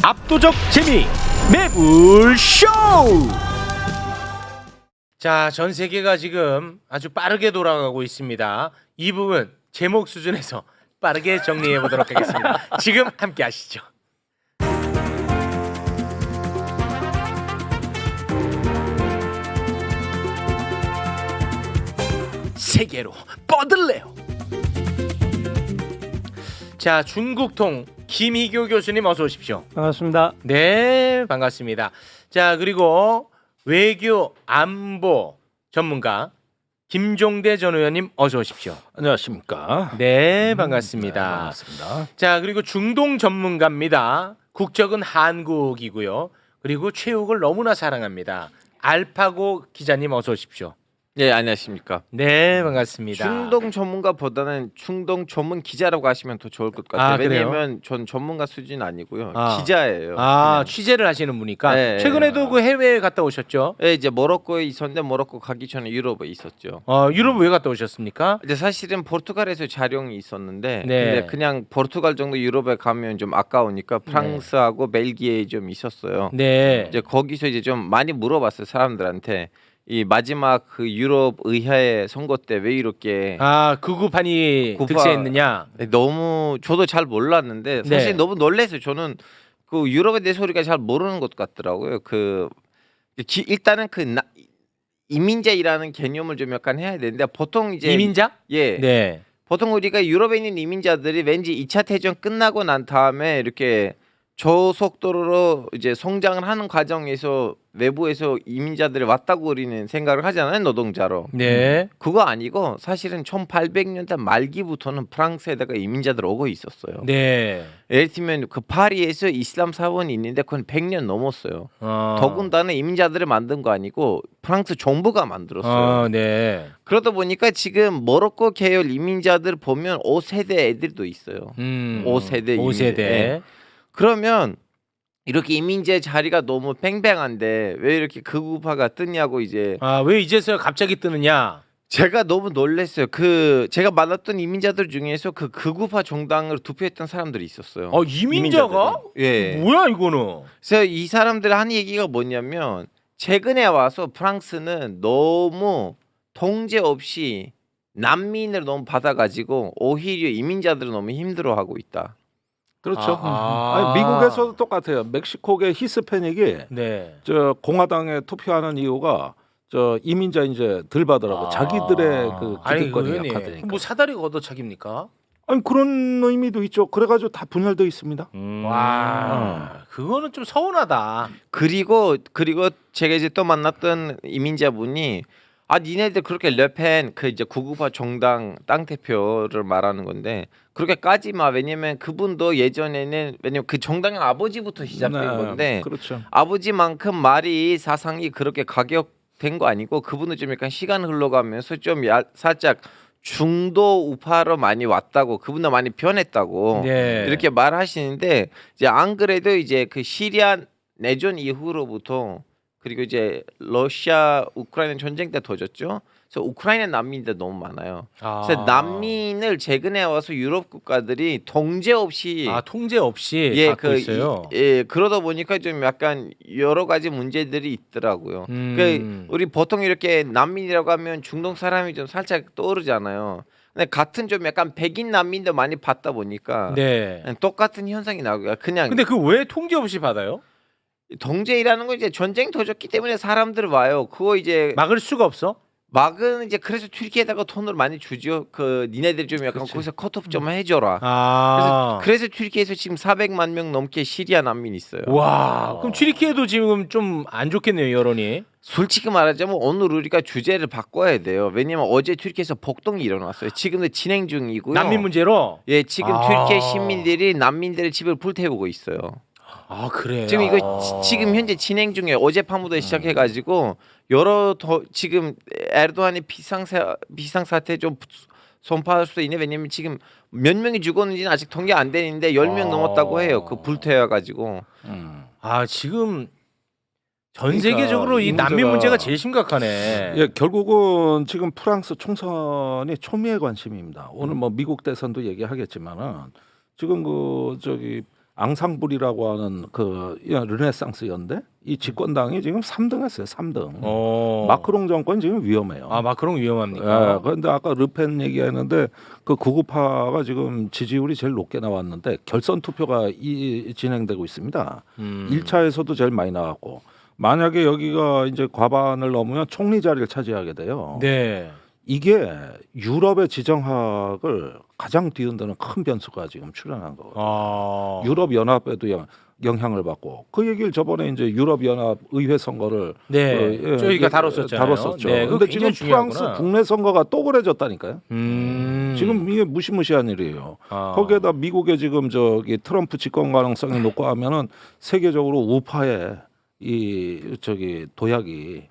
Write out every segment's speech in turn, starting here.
압도적 재미 매불쇼. 자, 전 세계가 지금 아주 빠르게 돌아가고 있습니다. 이 부분 제목 수준에서 빠르게 정리해 보도록 하겠습니다. 지금 함께 하시죠. 세계로 뻗을래요. 자, 중국통 김희교 교수님 어서 오십시오. 반갑습니다. 네, 반갑습니다. 자, 그리고 외교 안보 전문가 김종대 전 의원님 어서 오십시오. 안녕하십니까? 네, 반갑습니다. 네, 반갑습니다. 자, 그리고 중동 전문가입니다. 국적은 한국이고요. 그리고 체육을 너무나 사랑합니다. 알파고 기자님 어서 오십시오. 네, 안녕하십니까. 네, 반갑습니다. 중동 전문가보다는 중동 전문 기자라고 하시면 더 좋을 것 같아요. 아, 그래요? 왜냐하면 전 전문가 수준 아니고요. 아. 기자예요. 아, 그냥. 취재를 하시는 분이니까 네, 최근에도 그 해외에 갔다 오셨죠? 네, 이제 모로코에 있었는데 모로코 가기 전에 유럽에 있었죠. 유럽 왜 갔다 오셨습니까? 이제 사실은 포르투갈에서 촬영이 있었는데 네. 근데 그냥 포르투갈 정도 유럽에 가면 좀 아까우니까 프랑스하고 벨기에에 좀 있었어요. 네. 이제 거기서 이제 좀 많이 물어봤어요, 사람들한테. 이 마지막 그 유럽 의회 선거 때 왜 이렇게 극우판이 구파- 득세했느냐? 너무 저도 잘 몰랐는데 사실 네. 너무 놀랐어요. 저는 그 유럽에 대해서 우리가 잘 모르는 것 같더라고요. 일단은 이민자이라는 개념을 좀 약간 해야 되는데 보통 이제 이민자? 예 네. 보통 우리가 유럽에 있는 이민자들이 왠지 2차 대전 끝나고 난 다음에 이렇게 저속도로 이제 성장을 하는 과정에서 외부에서 이민자들이 왔다고 우리는 생각을 하잖아요, 노동자로. 네. 그거 아니고 사실은 1800년대 말기부터는 프랑스에다가 이민자들 오고 있었어요. 네. 예를 들면 그 파리에서 이슬람 사원이 있는데 그건 100년 넘었어요. 더군다나 이민자들을 만든 거 아니고 프랑스 정부가 만들었어요. 네. 그러다 보니까 지금 모로코 계열 이민자들 보면 5세대 애들도 있어요. 5세대 5세대. 네. 그러면 이렇게 이민자 자리가 너무 팽팽한데 왜 이렇게 극우파가 뜨냐고 이제 왜 이제서야 갑자기 뜨느냐? 제가 너무 놀랐어요. 제가 만났던 이민자들 중에서 그 극우파 정당을 투표했던 사람들이 있었어요. 이민자가? 예. 뭐야 이거는? 그래서 이 사람들 하는 얘기가 뭐냐면 최근에 와서 프랑스는 너무 통제 없이 난민을 너무 받아가지고 오히려 이민자들을 너무 힘들어하고 있다. 그렇죠. 아하. 아니, 미국에서도 똑같아요. 멕시코계 히스패닉이 네. 저 공화당에 투표하는 이유가 저 이민자 이제 덜 받으라고 자기들의 그 기득권이 의원님, 약화되니까. 뭐 사다리가 얻어차깁니까? 아니 그런 의미도 있죠. 그래가지고 다 분열돼 있습니다. 와, 그거는 좀 서운하다. 그리고 제가 이제 또 만났던 이민자분이 니네들 그렇게 르펜 그 이제 구구파 정당 땅 대표를 말하는 건데 그렇게 까지 마. 왜냐면 그분도 예전에는 왜냐면 그 정당의 아버지부터 시작된 건데 그렇죠. 아버지만큼 말이 사상이 그렇게 가격된 거 아니고 그분은 좀 약간 시간 흘러가면서 좀 살짝 중도 우파로 많이 왔다고 그분도 많이 변했다고 네. 이렇게 말하시는데 이제 안 그래도 이제 그 시리아 내전 이후로부터 그리고 이제 러시아 우크라이나 전쟁 때 터졌죠. 그래서 우크라이나 난민들 너무 많아요. 그래서 난민을 최근에 와서 유럽 국가들이 통제 없이 통제 없이 받고 있어요. 그러다 보니까 좀 약간 여러 가지 문제들이 있더라고요. 그러니까 우리 보통 이렇게 난민이라고 하면 중동 사람이 좀 살짝 떠오르잖아요. 근데 같은 좀 약간 백인 난민도 많이 받다 보니까 네. 똑같은 현상이 나고요. 그냥 근데 그 왜 통제 없이 받아요? 통제이라는 건 이제 전쟁 터졌기 때문에 사람들 와요. 그거 이제 막을 수가 없어? 막은 이제 그래서 튀르키예에다가 돈을 많이 주죠. 그 니네들 좀 약간 그치. 거기서 컷오프 좀 해줘라. 그래서 튀르키예에서 지금 400만 명 넘게 시리아 난민 있어요. 와, 그럼 튀르키예도 지금 좀 안 좋겠네요, 여론이. 솔직히 말하자면 오늘 우리가 주제를 바꿔야 돼요. 왜냐면 어제 튀르키예에서 폭동이 일어났어요. 지금도 진행 중이고요. 난민 문제로? 예, 지금 튀르키예 시민들이 난민들의 집을 불태우고 있어요. 그래. 지금 이거 지금 현재 진행 중에 어젯밤부터 시작해가지고 지금 에르도안의 비상사태 좀 선포할 수도 있네. 왜냐면 지금 몇 명이 죽었는지는 아직 통계 안 되는데 10명 넘었다고 해요. 그 불태워가지고. 지금 전 그러니까 세계적으로 이 난민 문제가- 문제가 제일 심각하네. 예, 결국은 지금 프랑스 총선이 초미의 관심입니다. 오늘 뭐 미국 대선도 얘기하겠지만은 지금 그 저기 앙상블이라고 하는 그 르네상스 연대 이 집권당이 지금 3등했어요. 3등. 마크롱 정권 지금 위험해요. 아 마크롱 위험합니까? 그런데 아까 르펜 얘기했는데 그 구구파가 지금 지지율이 제일 높게 나왔는데 결선 투표가 진행되고 있습니다. 1차에서도 제일 많이 나왔고 만약에 여기가 이제 과반을 넘으면 총리 자리를 차지하게 돼요. 네. 이게 유럽의 지정학을 가장 뒤흔드는 큰 변수가 지금 출현한 거거든요. 유럽 연합에도 영향을 받고 그 얘기를 저번에 이제 유럽 연합 의회 선거를 네. 저희가 다뤘었잖아요. 다뤘었죠. 네, 근데 지금 프랑스 국내 선거가 또 그래졌다니까요. 지금 이게 무시무시한 일이에요. 거기에다 미국의 지금 저기 트럼프 집권 가능성이 높고 하면은 세계적으로 우파의 이 저기 도약이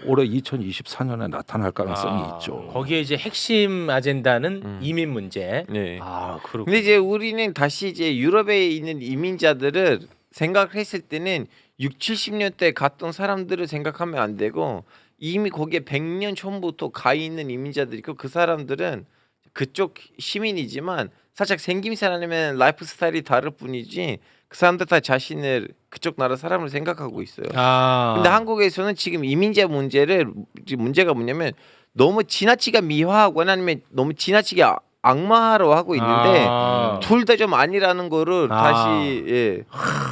올해 2024년에 나타날 가능성이 있죠. 거기에 이제 핵심 아젠다는 이민 문제. 네. 아, 그렇군요. 근데 이제 우리는 다시 이제 유럽에 있는 이민자들을 생각을 했을 때는 6, 70년대 갔던 사람들을 생각하면 안 되고 이미 거기에 100년 전부터 가 있는 이민자들이 있고 그 사람들은 그쪽 시민이지만 살짝 생김새나 아니면 라이프 스타일이 다를 뿐이지 그 사람들 다 자신을 그쪽 나라 사람을 생각하고 있어요. 근데 한국에서는 지금 이민자 문제가 뭐냐면 너무 지나치게 미화하거나 아니면 너무 지나치게 악마화로 하고 있는데 둘 다 좀 아니라는 거를 다시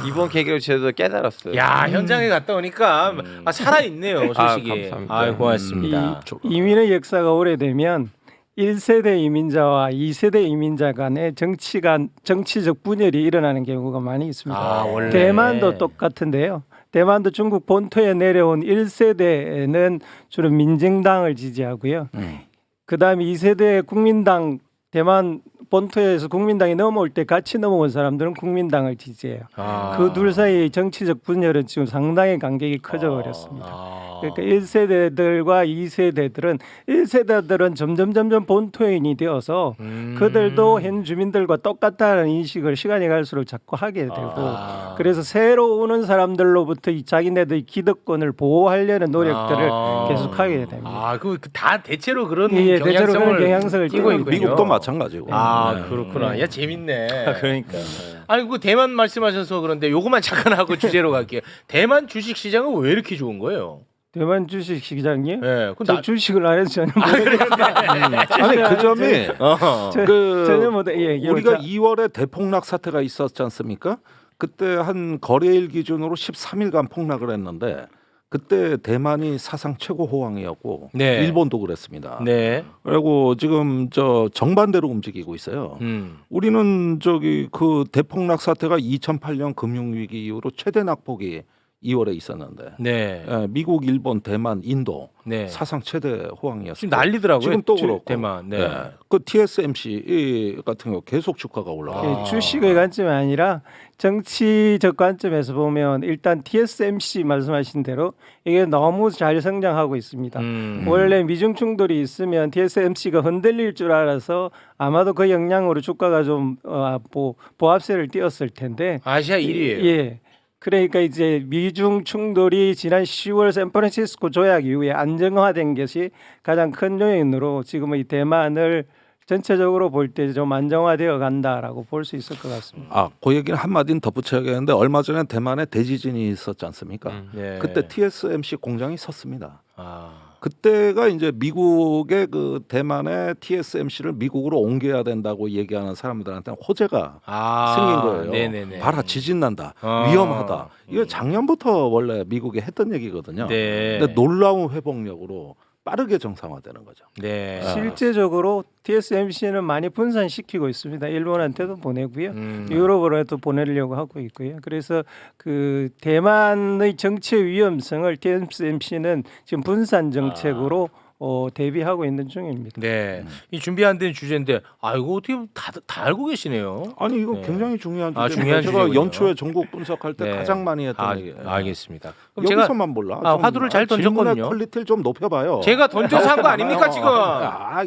이번 계기로 저도 깨달았어요. 야 현장에 갔다 오니까 살아 있네요, 솔직히. 감사합니다. 고맙습니다. 이민의 역사가 오래되면 1세대 이민자와 2세대 이민자 간의 정치적 분열이 일어나는 경우가 많이 있습니다. 원래. 대만도 똑같은데요. 대만도 중국 본토에 내려온 1세대는 주로 민정당을 지지하고요. 그다음에 2세대 국민당 대만 본토에서 국민당이 넘어올 때 같이 넘어온 사람들은 국민당을 지지해요. 그 둘 사이의 정치적 분열은 지금 상당히 간격이 커져 버렸습니다. 그러니까 1세대들과 2세대들은 1세대들은 점점 본토인이 되어서 그들도 현 주민들과 똑같다는 인식을 시간이 갈수록 자꾸 하게 되고 그래서 새로 오는 사람들로부터 이 자기네들의 기득권을 보호하려는 노력들을 계속하게 됩니다. 그 다 대체로 그런 대체로 그런 경향성을 띠고 있군요. 미국도 마찬가지고. 그렇구나. 야 재밌네. 그러니까. 아니 그 대만 말씀하셔서 그런데 요거만 잠깐 하고 주제로 갈게요. 대만 주식 시장은 왜 이렇게 좋은 거예요? 대만 주식 시장이요? 네, 저 주식을 안 해서 전혀 모르겠어요. 아니 그 점이 전혀 못 우리가 2월에 대폭락 사태가 있었지 않습니까? 그때 한 거래일 기준으로 13일간 폭락을 했는데 그때 대만이 사상 최고 호황이었고 네. 일본도 그랬습니다. 네. 그리고 지금 저 정반대로 움직이고 있어요. 우리는 저기 그 대폭락 사태가 2008년 금융위기 이후로 최대 낙폭이 2월에 있었는데 네. 미국, 일본, 대만, 인도 네. 사상 최대 호황이었어요. 지금 난리더라고요. 지금 또 그렇고 대만. 네. 그 TSMC 같은 경우 계속 주가가 올라가. 주식의 관점이 아니라 정치적 관점에서 보면 일단 TSMC 말씀하신 대로 이게 너무 잘 성장하고 있습니다. 원래 미중 충돌이 있으면 TSMC가 흔들릴 줄 알아서 아마도 그 영향으로 주가가 좀 보합세를 띄었을 텐데 아시아 1위예요. 예. 그러니까 이제 미중 충돌이 지난 10월 샌프란시스코 조약 이후에 안정화된 것이 가장 큰 요인으로 지금 이 대만을 전체적으로 볼 때 좀 안정화되어 간다라고 볼 수 있을 것 같습니다. 그 얘기는 한마디는 덧붙여야겠는데 얼마 전에 대만에 대지진이 있었지 않습니까? 네. 그때 TSMC 공장이 섰습니다. 그때가 이제 미국의 그 대만의 TSMC를 미국으로 옮겨야 된다고 얘기하는 사람들한테는 호재가 생긴 거예요. 네네네. 봐라 지진 난다, 위험하다. 이거 작년부터 원래 미국이 했던 얘기거든요. 네. 근데 놀라운 회복력으로 빠르게 정상화되는 거죠. 네. 실제적으로 TSMC는 많이 분산시키고 있습니다. 일본한테도 보내고요, 유럽으로도 보내려고 하고 있고요. 그래서 그 대만의 정치의 위험성을 TSMC는 지금 분산 정책으로 대비하고 있는 중입니다. 네. 이 준비 안 된 주제인데 이거 어떻게 다 알고 계시네요. 아니 이거 네. 굉장히 중요한 주제입니다. 중요한 제가 주제군요. 연초에 전국 분석할 때 네. 가장 많이 했던 얘기예요. 알겠습니다. 그럼 제가 여기서만 몰라. 화두를 잘 던졌거든요. 질문의 퀄리티를 좀 높여봐요. 제가 던져서 한 거 아닙니까 지금?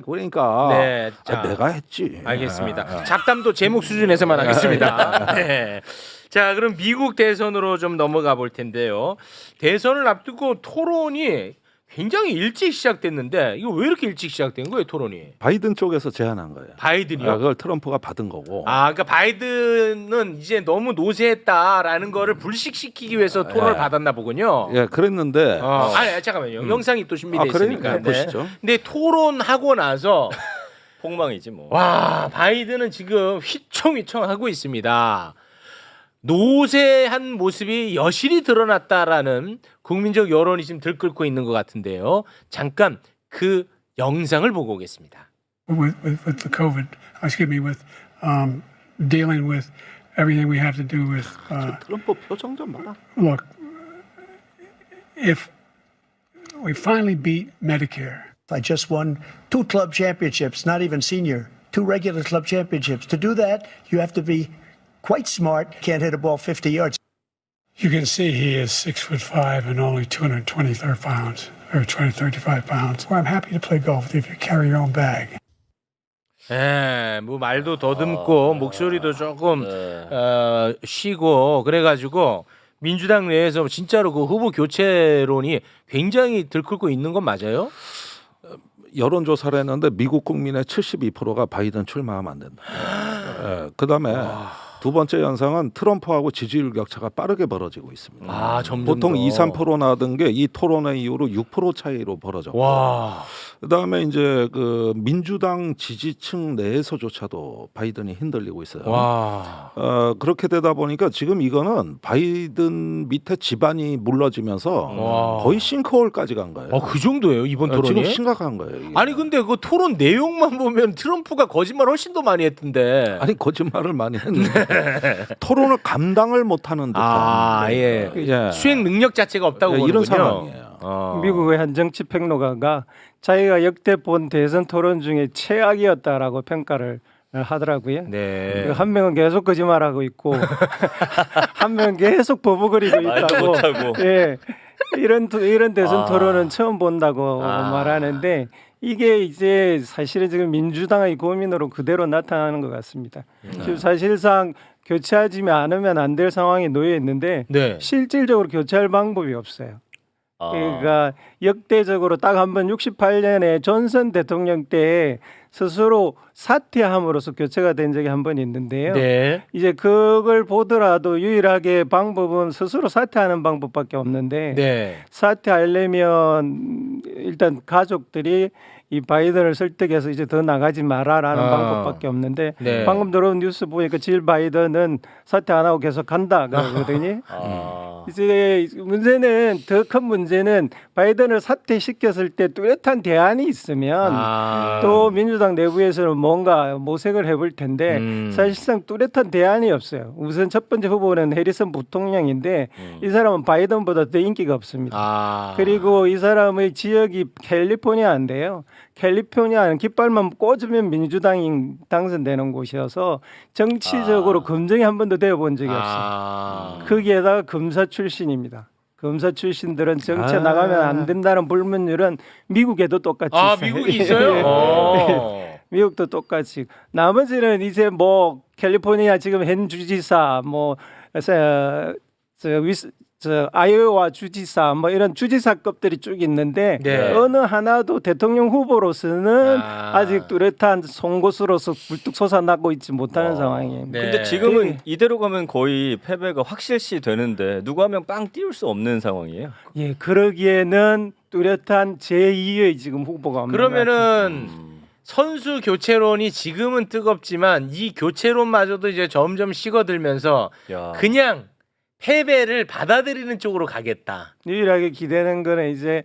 그러니까. 네. 자, 내가 했지. 알겠습니다. 잡담도 제목 수준에서만 하겠습니다. 네. 자, 그럼 미국 대선으로 좀 넘어가 볼 텐데요. 대선을 앞두고 토론이 굉장히 일찍 시작됐는데 이거 왜 이렇게 일찍 시작된 거예요, 토론이? 바이든 쪽에서 제안한 거예요. 바이든이요? 그걸 트럼프가 받은 거고. 그러니까 바이든은 이제 너무 노쇠했다라는 거를 불식시키기 위해서 토론을 받았나 보군요. 예, 그랬는데. 아니 잠깐만요. 영상이 또 준비되어 그래요? 있으니까. 네, 보시죠. 근데 토론하고 나서 폭망이지 뭐. 와 바이든은 지금 휘청휘청하고 있습니다. 노쇠한 모습이 여실히 드러났다라는 국민적 여론이 지금 들끓고 있는 것 같은데요. 잠깐 그 영상을 보고 오겠습니다. with the COVID, excuse me, with dealing with everything we have to do with. 트럼프 표정 좀 봐라. Look, if we finally beat Medicare. I just won 2 club championships, not even senior, 2 regular club championships. To do that, you have to be quite smart. Can't hit a ball 50 yards. You can see he is 6'5" and only 223 pounds or 235 pounds. Well, I'm happy to play golf if you carry your own bag. 뭐 말도 더듬고 목소리도 조금 쉬고 그래가지고 민주당 내에서 진짜로 그 후보 교체론이 굉장히 들끓고 있는 건 맞아요? 여론조사를 했는데 미국 국민의 72%가 바이든 출마하면 안 된다. 그다음에 두 번째 현상은 트럼프하고 지지율 격차가 빠르게 벌어지고 있습니다. 점점 보통 더. 2, 3% 나던 게 이 토론회 이후로 6% 차이로 벌어졌고. 와. 그다음에 이제 그 민주당 지지층 내에서조차도 바이든이 흔들리고 있어요. 와. 그렇게 되다 보니까 지금 이거는 바이든 밑에 집안이 물러지면서 와. 거의 싱크홀까지 간 거예요. 그 정도예요 이번 토론이? 지금 심각한 거예요. 이게. 아니 근데 그 토론 내용만 보면 트럼프가 거짓말 훨씬 더 많이 했던데. 아니 거짓말을 많이 했는데 토론을 감당을 못하는 듯한 예. 예. 수행 능력 자체가 없다고 예, 보는군요. 이런 상황이에요. 미국의 한 정치 평론가가 자기가 역대 본 대선 토론 중에 최악이었다라고 평가를 하더라고요. 네. 한 명은 계속 거짓말하고 있고 한 명은 계속 버벅거리고 말도 있다고. 못하고. 예. 이런 대선 토론은 처음 본다고 말하는데 이게 이제 사실은 지금 민주당의 고민으로 그대로 나타나는 것 같습니다. 지금 사실상 교체하지 않으면 안 될 상황에 놓여 있는데 네. 실질적으로 교체할 방법이 없어요. 그러니까 역대적으로 딱 한 번 68년에 존슨 대통령 때 스스로 사퇴함으로써 교체가 된 적이 한 번 있는데요. 네. 이제 그걸 보더라도 유일하게 방법은 스스로 사퇴하는 방법밖에 없는데 네. 사퇴하려면 일단 가족들이 이 바이든을 설득해서 이제 더 나가지 마라라는 방법밖에 없는데 네. 방금 들어온 뉴스 보니까 질 바이든은 사퇴 안 하고 계속 간다 그러거든요. 이제 문제는 더 큰 문제는 바이든을 사퇴시켰을 때 뚜렷한 대안이 있으면 또 민주당 내부에서는 뭔가 모색을 해볼 텐데 사실상 뚜렷한 대안이 없어요. 우선 첫 번째 후보는 해리슨 부통령인데 이 사람은 바이든보다 더 인기가 없습니다. 그리고 이 사람의 지역이 캘리포니아인데요. 캘리포니아는 깃발만 꽂으면 민주당이 당선되는 곳이어서 정치적으로 검증이 한 번도 되어본 적이 없어요. 거기에다가 검사 출신입니다. 검사 출신들은 정치에 나가면 안 된다는 불문율은 미국에도 똑같이 있어요. 미국이 있어요? 미국도 똑같이. 나머지는 이제 뭐 캘리포니아 지금 현 주지사 아이오와 주지사 뭐 이런 주지사급들이 쭉 있는데 네. 어느 하나도 대통령 후보로서는 아직 뚜렷한 송곳으로서 불뚝 솟아나고 있지 못하는 상황이에요. 네. 근데 지금은 이대로 가면 거의 패배가 확실시 되는데 누구 한 명 빵 띄울 수 없는 상황이에요. 예, 그러기에는 뚜렷한 제2의 지금 후보가 없는 것 같아요. 그러면은 선수 교체론이 지금은 뜨겁지만 이 교체론마저도 이제 점점 식어들면서 야. 그냥 패배를 받아들이는 쪽으로 가겠다. 유일하게 기대는 거는 이제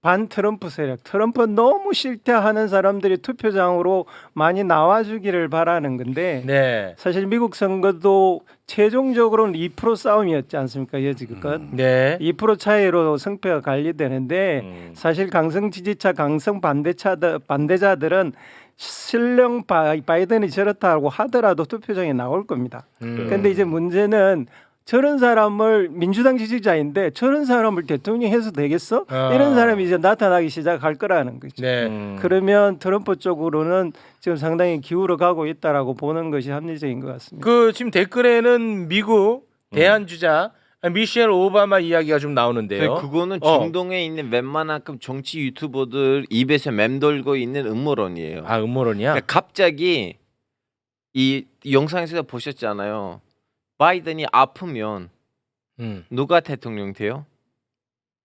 반 트럼프 세력, 트럼프 너무 싫다하는 사람들이 투표장으로 많이 나와주기를 바라는 건데 네. 사실 미국 선거도 최종적으로는 2% 싸움이었지 않습니까? 여지껏 네. 2% 차이로 성패가 갈리되는데 사실 강성 지지차, 강성 반대자들은 실령 바이든이 저렇다고 하더라도 투표장에 나올 겁니다. 그런데 이제 문제는 저런 사람을 민주당 지지자인데 저런 사람을 대통령 해서 되겠어? 이런 사람이 이제 나타나기 시작할 거라는 거죠. 네. 그러면 트럼프 쪽으로는 지금 상당히 기울어 가고 있다라고 보는 것이 합리적인 것 같습니다. 그 지금 댓글에는 미국 대한 주자 미셸 오바마 이야기가 좀 나오는데요. 그거는 중동에 있는 웬만큼 정치 유튜버들 입에서 맴돌고 있는 음모론이에요. 아 음모론이야? 그러니까 갑자기 이 영상에서 보셨잖아요. 바이든이 아프면 누가 대통령 돼요?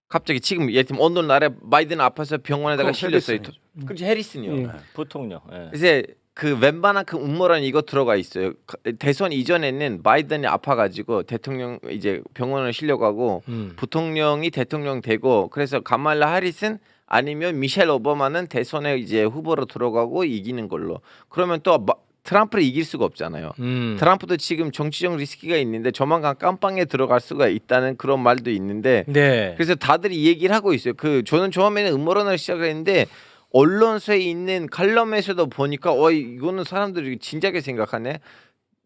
갑자기 지금 예를 들면 어느 날에 바이든 아파서 병원에다가 실렸어요. 그렇지 해리슨이요. 예. 부통령. 예. 이제 그 웬만한 그 음모론 이거 들어가 있어요. 대선 이전에는 바이든이 아파가지고 대통령 이제 병원을 실려가고 부통령이 대통령 되고 그래서 가말라 하리슨 아니면 미셸 오바마는 대선에 이제 후보로 들어가고 이기는 걸로. 그러면 또 트럼프를 이길 수가 없잖아요. 트럼프도 지금 정치적 리스크가 있는데 조만간 깜빵에 들어갈 수가 있다는 그런 말도 있는데 네. 그래서 다들 이 얘기를 하고 있어요. 저는 처음에는 음모론을 시작했는데 언론사에 있는 칼럼에서도 보니까 이거는 사람들이 진작에 생각하네.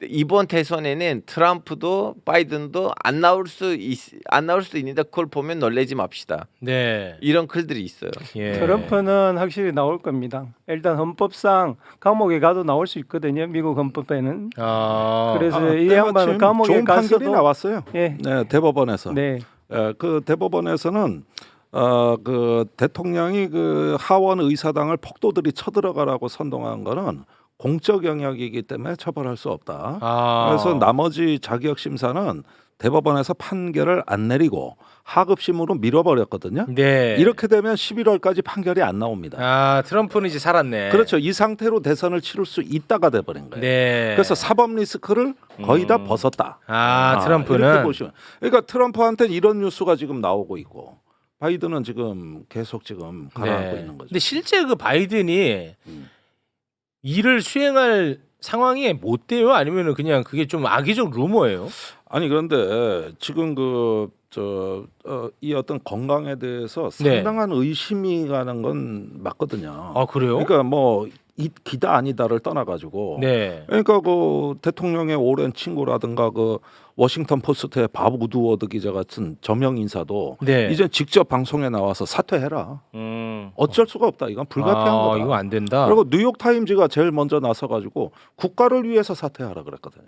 이번 대선에는 트럼프도 바이든도 안 나올 수도 있는데 그걸 보면 놀라지 맙시다. 네. 이런 글들이 있어요. 예. 트럼프는 확실히 나올 겁니다. 일단 헌법상 감옥에 가도 나올 수 있거든요. 미국 헌법에는. 아. 그래서 이 양반은 감옥에 좋은 판결이 가서도 나왔어요. 예. 네, 대법원에서. 네. 그 대법원에서는 그 대통령이 그 하원 의사당을 폭도들이 쳐들어가라고 선동한 거는 공적 영역이기 때문에 처벌할 수 없다. 아. 그래서 나머지 자격 심사는 대법원에서 판결을 안 내리고 하급심으로 밀어버렸거든요. 네. 이렇게 되면 11월까지 판결이 안 나옵니다. 아 트럼프는 이제 살았네. 그렇죠. 이 상태로 대선을 치를 수 있다가 돼버린 거예요. 네. 그래서 사법 리스크를 거의 다 벗었다. 아 이렇게 트럼프는 보시면. 그러니까 트럼프한테 이런 뉴스가 지금 나오고 있고 바이든은 지금 계속 지금 가라앉고 네. 있는 거죠. 근데 실제 그 바이든이 일을 수행할 상황이 못 돼요? 아니면은 그냥 그게 좀 악의적 루머예요? 아니 그런데 지금 이 어떤 건강에 대해서 상당한 의심이 가는 건 맞거든요. 아 그래요? 그러니까 뭐 기다 아니다를 떠나가지고. 네. 그러니까 그 대통령의 오랜 친구라든가 그 워싱턴 포스트의 밥 우드워드 기자 같은 저명 인사도 네. 이제 직접 방송에 나와서 사퇴해라. 어쩔 수가 없다. 이건 불가피한 거다. 이거 안 된다. 그리고 뉴욕 타임즈가 제일 먼저 나서가지고 국가를 위해서 사퇴하라 그랬거든요.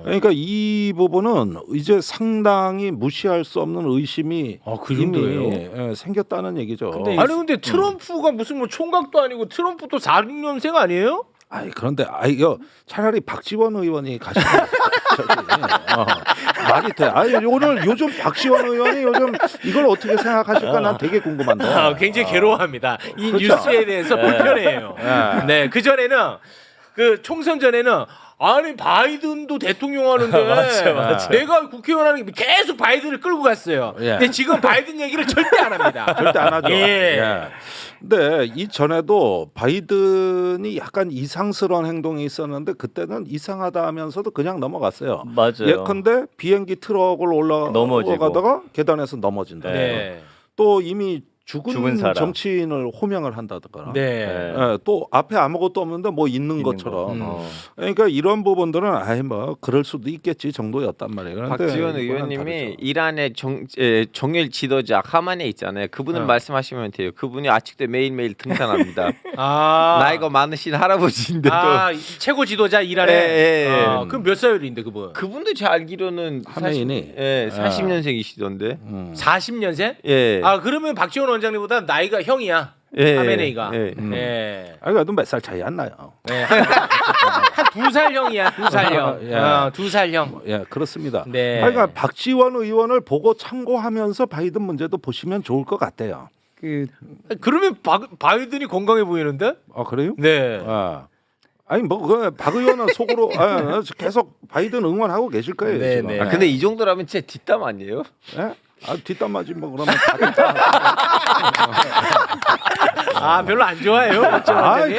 그러니까 이 부분은 이제 상당히 무시할 수 없는 의심이 그 이미 정도예요? 생겼다는 얘기죠. 아니 근데 트럼프가 무슨 뭐 총각도 아니고 트럼프도 46년생 아니에요? 아니 그런데 이거 차라리 박지원 의원이 가시면 말이 돼. 오늘 요즘 박지원 의원이 요즘 이걸 어떻게 생각하실까 난 되게 궁금한데. 굉장히 괴로워합니다. 이 그렇죠. 뉴스에 대해서 불편해요. 네, 그 전에는 그 총선 전에는 아니 바이든도 대통령 하는데 맞아. 내가 국회의원 하는 게 계속 바이든을 끌고 갔어요. 예. 근데 지금 바이든 얘기를 절대 안 합니다. 절대 안 하죠. 예. 근데 이 전에도 바이든이 약간 이상스러운 행동이 있었는데 그때는 이상하다 하면서도 그냥 넘어갔어요. 맞아요. 예컨대 비행기 트럭을 넘어지고. 올라가다가 계단에서 넘어진다. 네. 또 이미 죽은 사람. 정치인을 호명을 한다든가. 네. 예, 또 앞에 아무것도 없는데 뭐 있는 것처럼. 그러니까 이런 부분들은 뭐 그럴 수도 있겠지 정도였단 말이에요. 그런데 박지원 이거는 의원님이 다르죠. 이란의 정일 지도자 하마네 있잖아요. 그분을 말씀하시면 돼요. 그분이 아직도 매일매일 등산합니다. 나이가 많으신 할아버지인데도 최고 지도자 이란에. 예. 그럼 몇 살인데 그분? 그분도 제 알기로는 하메이니. 40년생이시던데. 40년생? 예. 그러면 박지원 원장님보다 나이가 형이야. 예. 하메네이가. 예. 예. 그래도 몇 살 차이 안 나요. 네. 한 2살 형이야. 2살 형. 예. 2살 형. 예, 그렇습니다. 네. 그러니까 박지원 의원을 보고 참고하면서 바이든 문제도 보시면 좋을 것 같아요. 그러면 바이든이 건강해 보이는데? 그래요? 네. 아니 박 의원은 속으로 계속 바이든 응원하고 계실 거예요. 네, 지금. 네. 근데 이 정도라면 진짜 뒷담 아니에요? 예? 뒷담 맞이 뭐 그러면 별로 안 좋아해요.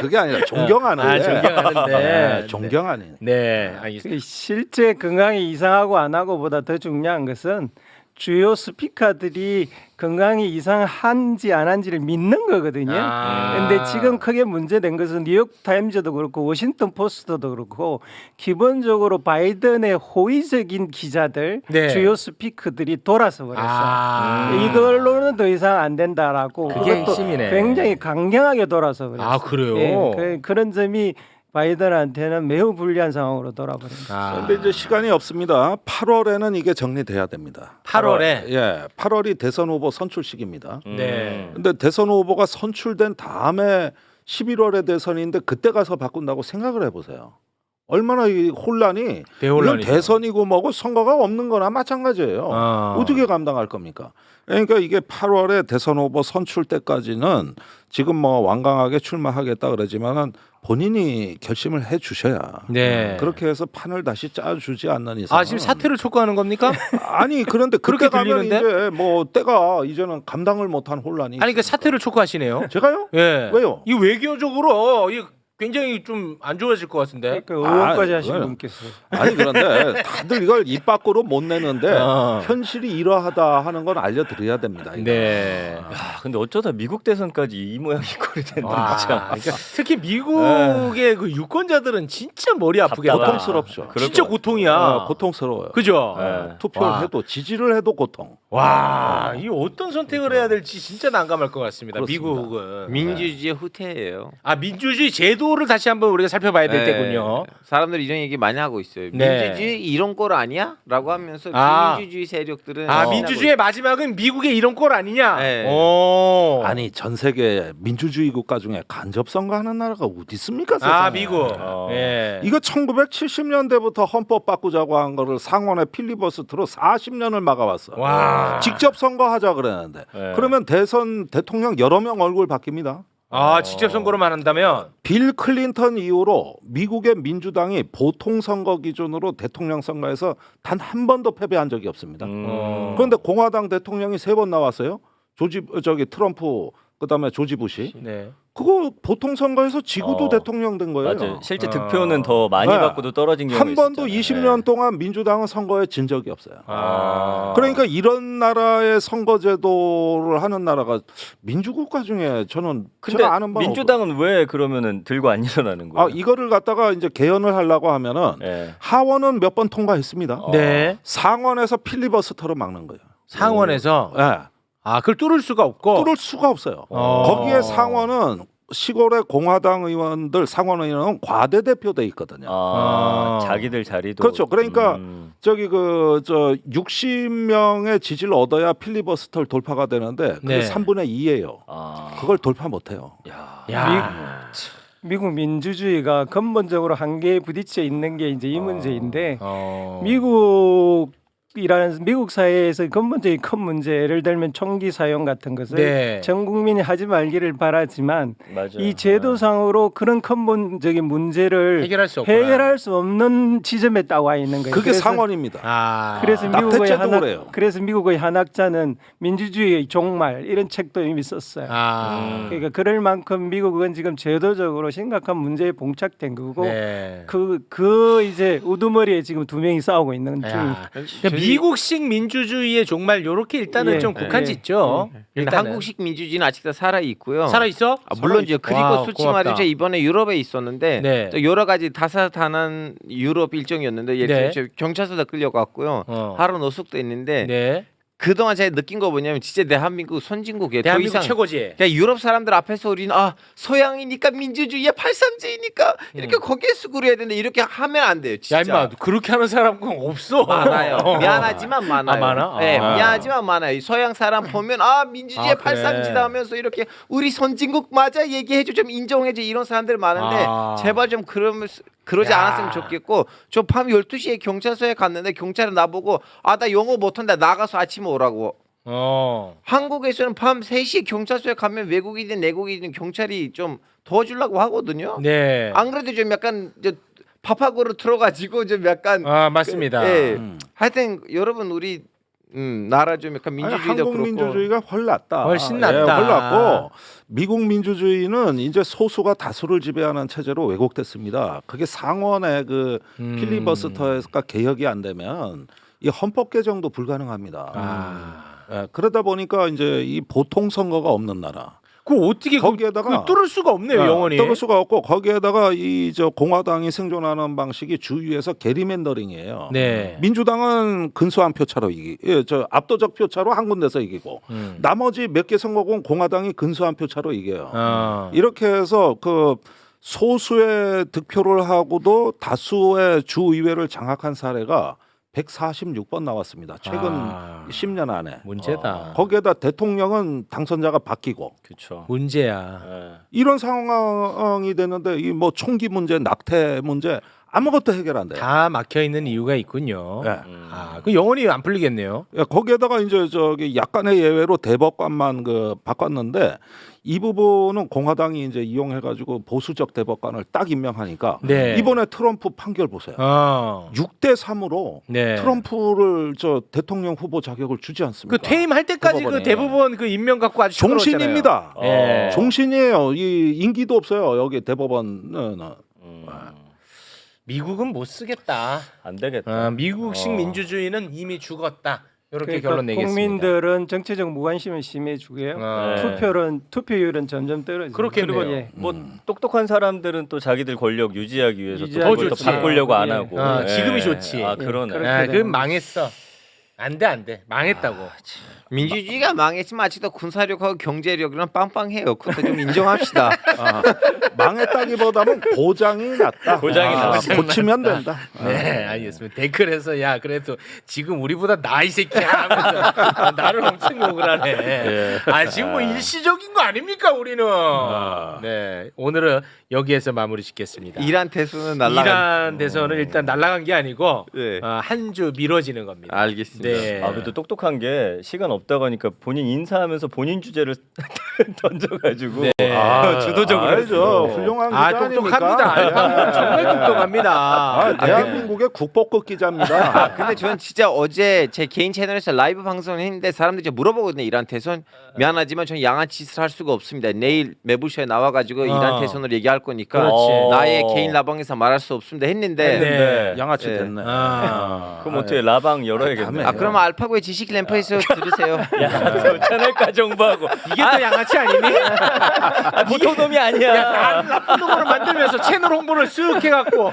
그게 아니라 존경하는데. 존경하는데. 존경하는. 네. 알겠습니다. 실제 건강이 이상하고 안 하고보다 더 중요한 것은 주요 스피커들이 건강이 이상한지 안 한지를 믿는 거거든요. 근데 지금 크게 문제된 것은 뉴욕 타임즈도 그렇고 워싱턴 포스트도 그렇고 기본적으로 바이든의 호의적인 기자들, 네. 주요 스피커들이 돌아서 그랬어. 이걸로는 더 이상 안 된다라고 그게 그것도 핵심이네. 굉장히 강경하게 돌아서 그랬어. 그래요? 예, 그런 점이 바이든한테는 매우 불리한 상황으로 돌아버립니다. 아. 근데 이제 시간이 없습니다. 8월에는 이게 정리돼야 됩니다. 8월에. 예, 8월이 대선 후보 선출식입니다. 네. 근데 대선 후보가 선출된 다음에 11월에 대선인데 그때 가서 바꾼다고 생각을 해보세요. 얼마나 이 혼란이 이건 대혼란이죠. 대선이고 뭐고 선거가 없는 거나 마찬가지예요. 아. 어떻게 감당할 겁니까? 그러니까 이게 8월에 대선 후보 선출 때까지는 지금 뭐 완강하게 출마하겠다 그러지만은 본인이 결심을 해 주셔야 네. 그렇게 해서 판을 다시 짜 주지 않는 이상. 아 지금 사퇴를 촉구하는 겁니까? 아니 그런데 그렇게 그렇게 가면 들리는데? 이제 뭐 때가 이제는 감당을 못한 혼란이. 아니 그 사퇴를 촉구하시네요. 제가요? 예. 왜요? 이 외교적으로 이 굉장히 좀 안 좋아질 것 같은데. 그 의원까지 하신 그거요. 분께서 아니 그런데 다들 이걸 입 밖으로 못 내는데 어. 현실이 이러하다 하는 건 알려드려야 됩니다. 이거. 네. 야, 근데 어쩌다 미국 대선까지 이 모양 이 꼴이 됐나 와, 진짜. 그러니까 특히 미국의 그 유권자들은 진짜 머리 아프게 하다. 고통스럽죠. 진짜 고통이야. 고통스러워요. 그죠? 네. 투표를 와. 해도 지지를 해도 고통. 와, 이 어떤 선택을 해야 될지 진짜 난감할 것 같습니다. 그렇습니다. 미국은. 민주주의의 후퇴예요. 아 민주주의 제도를 다시 한번 우리가 살펴봐야 될 네. 때군요. 사람들이 이런 얘기 많이 하고 있어요. 네. 민주주의 이런 꼴 아니야? 라고 하면서 아. 비민주주의 세력들은 아 하고 민주주의의 마지막은 미국의 이런 꼴 아니냐? 네. 오. 아니 전 세계 민주주의 국가 중에 간접 선거하는 나라가 어디 있습니까? 아 세상에. 미국. 어. 예. 이거 1970년대부터 헌법 바꾸자고 한 거를 상원의 필리버스트로 40년을 막아왔어. 와. 직접 선거하자 그랬는데 네. 그러면 대통령 여러 명 얼굴 바뀝니다. 아 직접 선거로만 한다면. 빌 클린턴 이후로 미국의 민주당이 보통 선거 기준으로 대통령 선거에서 단 한 번도 패배한 적이 없습니다. 그런데 공화당 대통령이 3번 나왔어요. 트럼프 그다음에 조지 부시. 네. 그거 보통 선거에서 지구도 어. 대통령 된 거예요. 맞아요. 실제 득표는 더 많이 네. 받고도 떨어진 경우 한 번도 있었잖아요. 20년 동안 민주당은 선거에 진 적이 없어요. 아. 그러니까 이런 나라의 선거제도를 하는 나라가 민주국가 중에 저는 근데 제가 아는 바는 민주당은 왜 그러면은 들고 안 일어나는 거예요? 이거를 갖다가 이제 개헌을 하려고 하면은 네. 하원은 몇 번 통과했습니다. 네. 상원에서 필리버스터로 막는 거예요. 상원에서 예. 아 그걸 뚫을 수가 없고. 뚫을 수가 없어요. 어. 거기에 상원은 시골의 공화당 의원들 상원 의원은 과대 대표돼 있거든요. 자기들 자리도 그렇죠. 그러니까 저기 60명의 지지를 얻어야 필리버스터를 돌파가 되는데 그게 네. 3분의 2예요. 그걸 돌파 못 해요. 야. 미국 민주주의가 근본적으로 한계에 부딪혀 있는 게 이제 이 문제인데 미국 사회에서 근본적인 큰 문제, 예를 들면 총기 사용 같은 것을 네. 전 국민이 하지 말기를 바라지만 맞아요. 이 제도상으로 그런 근본적인 문제를 해결할 수 없구나. 해결할 수 없는 지점에 따와 있는 거예요. 그게 그래서- 상원입니다. 아. 그래서 납득제도 그래요. 그래서 미국의 한학자는 민주주의의 종말 이런 책도 이미 썼어요. 그러니까 그럴 만큼 미국은 지금 제도적으로 심각한 문제에 봉착된 거고 네. 그 이제 우두머리에 지금 두 명이 싸우고 있는 중입니다. 그러니까 미국식 민주주의의 종말 요렇게 일단은 예. 좀 국한 짓죠. 근데 일단은. 한국식 민주주의는 아직도 살아 있고요. 살아 있어? 물론 이제 그리고 와, 솔직히 고맙다. 말이죠 이번에 유럽에 있었는데 네. 또 여러 가지 다사다난 유럽 일정이었는데 예를 들어 경찰서다 끌려갔고요. 하루 노숙도 있는데 네. 그동안 제가 느낀 거 뭐냐면 진짜 대한민국 선진국이에요. 더 대한민국 이상 최고지. 그냥 유럽 사람들 앞에서 우리는 서양이니까 민주주의야 팔상제이니까 이렇게 거기에 수그려야 되는데 이렇게 하면 안 돼요. 진짜. 야 임마 그렇게 하는 사람 없어. 많아요. 미안하지만 많아요. 아, 많아? 네, 아. 미안하지만 많아요. 서양 사람 보면 민주주의의 그래. 팔상지다 하면서 이렇게 우리 선진국 맞아 얘기해줘 좀 인정해줘 이런 사람들 많은데 제발 좀 그러지 야. 않았으면 좋겠고 저 밤 12시에 경찰서에 갔는데 경찰은 나보고 나 영어 못한다 나가서 아침에 오라고. 한국에서는 밤 3시에 경찰서에 가면 외국인이든 내국인이든 경찰이 좀 도와주려고 하거든요. 네. 안 그래도 좀 약간 밥하고로 들어가지고 좀 약간 맞습니다. 하여튼 여러분 우리 나라 좀 약간 민주주의도 한국 그렇고 민주주의가 훨났다. 훨씬 낫다. 훨났고 미국 민주주의는 이제 소수가 다수를 지배하는 체제로 왜곡됐습니다. 그게 상원의 그 필리버스터가 개혁이 안 되면 이 헌법 개정도 불가능합니다. 그러다 보니까 이제 이 보통 선거가 없는 나라. 그 어떻게 거기에다가 뚫을 수가 없네요, 영원히. 뚫을 수가 없고 거기에다가 이 공화당이 생존하는 방식이 주위에서 게리맨더링이에요. 네. 민주당은 근소한 표차로 압도적 표차로 한 군데서 이기고 나머지 몇 개 선거군 공화당이 근소한 표차로 이겨요. 이렇게 해서 소수의 득표를 하고도 다수의 주의회를 장악한 사례가 146번 나왔습니다. 최근 10년 안에. 문제다. 거기에다 대통령은 당선자가 바뀌고 그렇죠. 문제야. 이런 상황이 됐는데 이 뭐 총기 문제, 낙태 문제 아무것도 해결 안 돼요. 다 막혀 있는 이유가 있군요. 네. 그 영원히 안 풀리겠네요. 야, 거기에다가 이제 저기 약간의 예외로 대법관만 그 바꿨는데 이 부분은 공화당이 이제 이용해가지고 보수적 대법관을 딱 임명하니까 네. 이번에 트럼프 판결 보세요. 6대 3으로 네. 트럼프를 저 대통령 후보 자격을 주지 않습니까? 그 퇴임할 때까지 그 대법원이. 대법원 그 임명 갖고 아주 시끄러웠잖아요. 종신입니다. 예. 종신이에요. 이 인기도 없어요. 여기 대법원은. 미국은 못 쓰겠다. 안 되겠다. 미국식 민주주의는 이미 죽었다. 이렇게 그러니까 결론 내겠습니다. 국민들은 정치적 무관심은 심해지고요. 네. 투표율은 점점 떨어지고. 그렇겠네요. 그리고 예. 뭐 똑똑한 사람들은 또 자기들 권력 유지하기 위해서 또 유지하기 그걸 또 좋지. 바꾸려고 안 예. 하고. 지금이 좋지. 그러네. 그렇게 그 되는 망했어. 안 돼. 망했다고. 민주주의가 망했지만 아직도 군사력하고 경제력은 빵빵해요. 그것도 좀 인정합시다. 망했다기보다는 고장이 났다. 고장이 났다. 고치면 된다. 네, 알겠습니다. 댓글에서 야 그래도 지금 우리보다 나 이 새끼야 하면서 나를 엄청 욕을 하네. 지금 뭐 일시적인 거 아닙니까 우리는. 네, 오늘은 여기에서 마무리 짓겠습니다. 이란 대수는 날라간. 이란 대선은 일단 날아간 게 아니고 네. 한 주 미뤄지는 겁니다. 알겠습니다. 네. 그래도 똑똑한 게 시간 없다고 하니까 본인 인사하면서 본인 주제를 던져가지고 주도적으로 알죠. 했어. 훌륭한 기자 똑똑합니다. 알파고는 정말 똑똑합니다. 대한민국의 국보급 기자입니다. 근데 저는 진짜 어제 제 개인 채널에서 라이브 방송을 했는데 사람들이 이제 물어보거든요. 이란 대선 미안하지만 저는 양아치 짓을 할 수가 없습니다. 내일 매부쇼에 나와가지고 이란 대선을 얘기할 거니까 그렇지. 나의 개인 라방에서 말할 수 없습니다 했는데 네. 양아치 네. 됐네. 그럼 어떻게 라방 열어야겠네. 그러면 알파고의 지식 램프에서 들으세요. 야, 채널가 정보하고 이게 또 양아치 아니니? 보통 놈이 아니야. 나를 나쁜 놈으로 만들면서 채널 홍보를 쓱 해갖고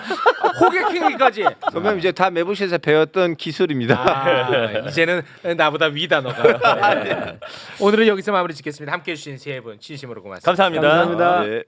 호객행위까지. 그러면 이제 다 매부쇼에서 배웠던 기술입니다. 이제는 나보다 위다 너가. 네. 오늘은 여기서 마무리 짓겠습니다. 함께해 주신 세 분 진심으로 고맙습니다. 감사합니다. 감사합니다. 네.